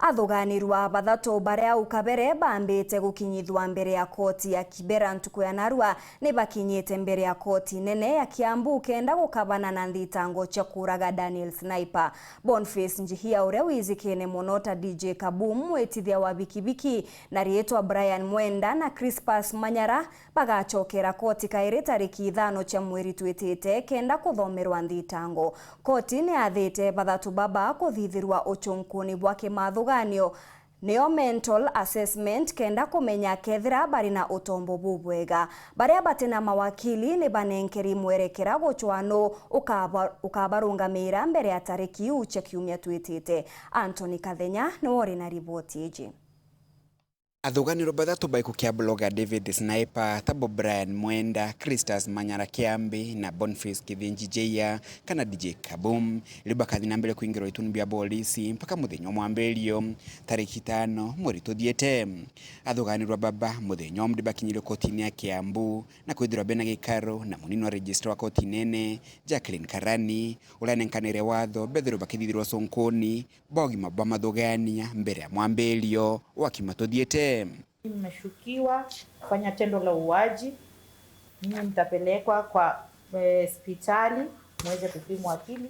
athuganirwa bathatu baria ukabere bambite gukinyithwa mbere ya koti ya Kibera ntuku ya narua ni bakinyite mbere ya koti nene ya Kiambu kenda gukabana na nthitango cia kuraga Daniel Sniper. Boniface Njihia uria wizikene monota DJ KABOOM mwetithia wa bikibiki na rietwa Brian MWENDA na CHRISPUS MANYARA bagacokera koti kairi tariki 5 cia mweri twitite kenda kuthomerwa nthitango. Koti ni athite bathatu baba kuthithirwa uchunkuni bwa kimathuganio neo mental assessment kenda kumenya kethira bari na utombo bubwega. Baria batina mawakili ni banenkeri mwerekera guchwano ukabarungamira mbere ya tariki uche kiumia twitite. Anthony Kathenya ni wori na ripoti iji. Athuganiro bathatu baikukia bloga David Sniper, tabo Brian MWENDA, CHRISPUS MANYARA Kiambi na Boniface Njihia kana DJ KABOOM libakathi na mbele kuingirwa ituni bia polisi mpaka muthenyo mwambelio tariki 5 mweri tuthiete. Athuganirwa baba muthenyo mdibakinyire kotini ya Kiambu na kwithirwa bena gikaro na munini wa register wa koti nene Jacqueline Karani ulanenkanire watho bethiro bakithithirwa sonkoni bogi mabwa mathugania mbere ya mwambelio wa kimatuthiete. Mmeshukiwa kufanya tendo la uwaji. Mimi mtapelekwa kwa hospitali muweze kupimwa akili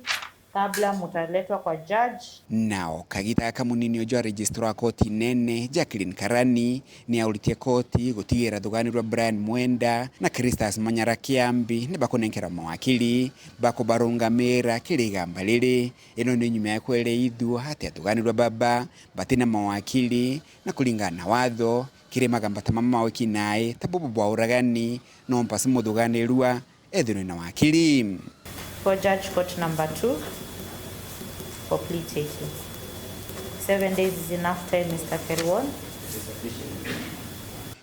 kabla mutaletwa kwa judge. Nao kagita kamunini ojwa registrar koti nene Jacqueline Karani ni aulitie koti gutigira thuganirwa Brian MWENDA na CHRISPUS MANYARA Kiambi ni bakonenkera mawakili bako barungamira kiri Igamba riri ino ni nyuma ya kwele idhu hati athuganirwa baba batina mawakili na kulingana na watho kiri magamba tamama wiki nae tabubu bwa uragani no mpasi muthuganirwa ethino na wakili. For judge court number 2 for plea taking. 7 days is enough time, Mr. Kerwon.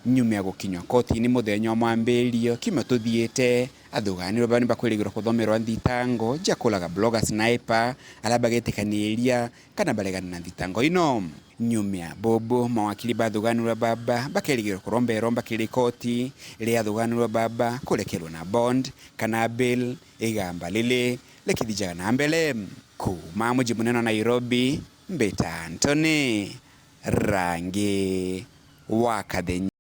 Nyuma ya gukinywa koti ni muthenyo mwambelio kimatuthiete athuganirwa bani bakwirigirwa kuthomerwa nthitango jakulaga blogger Sniper alabagetikaniria kana baregana na nthitango ino. Nyuma ya bobo mawakili bathuganirwa baba bakerigirwa kuromba kiri koti ria athuganirwa baba kurekerwa na bond kana bail Igamba lile lekithijaga na mbele. Kuma muji munene Nairobi, Mbeta Anthony Rangi wa Kathenya.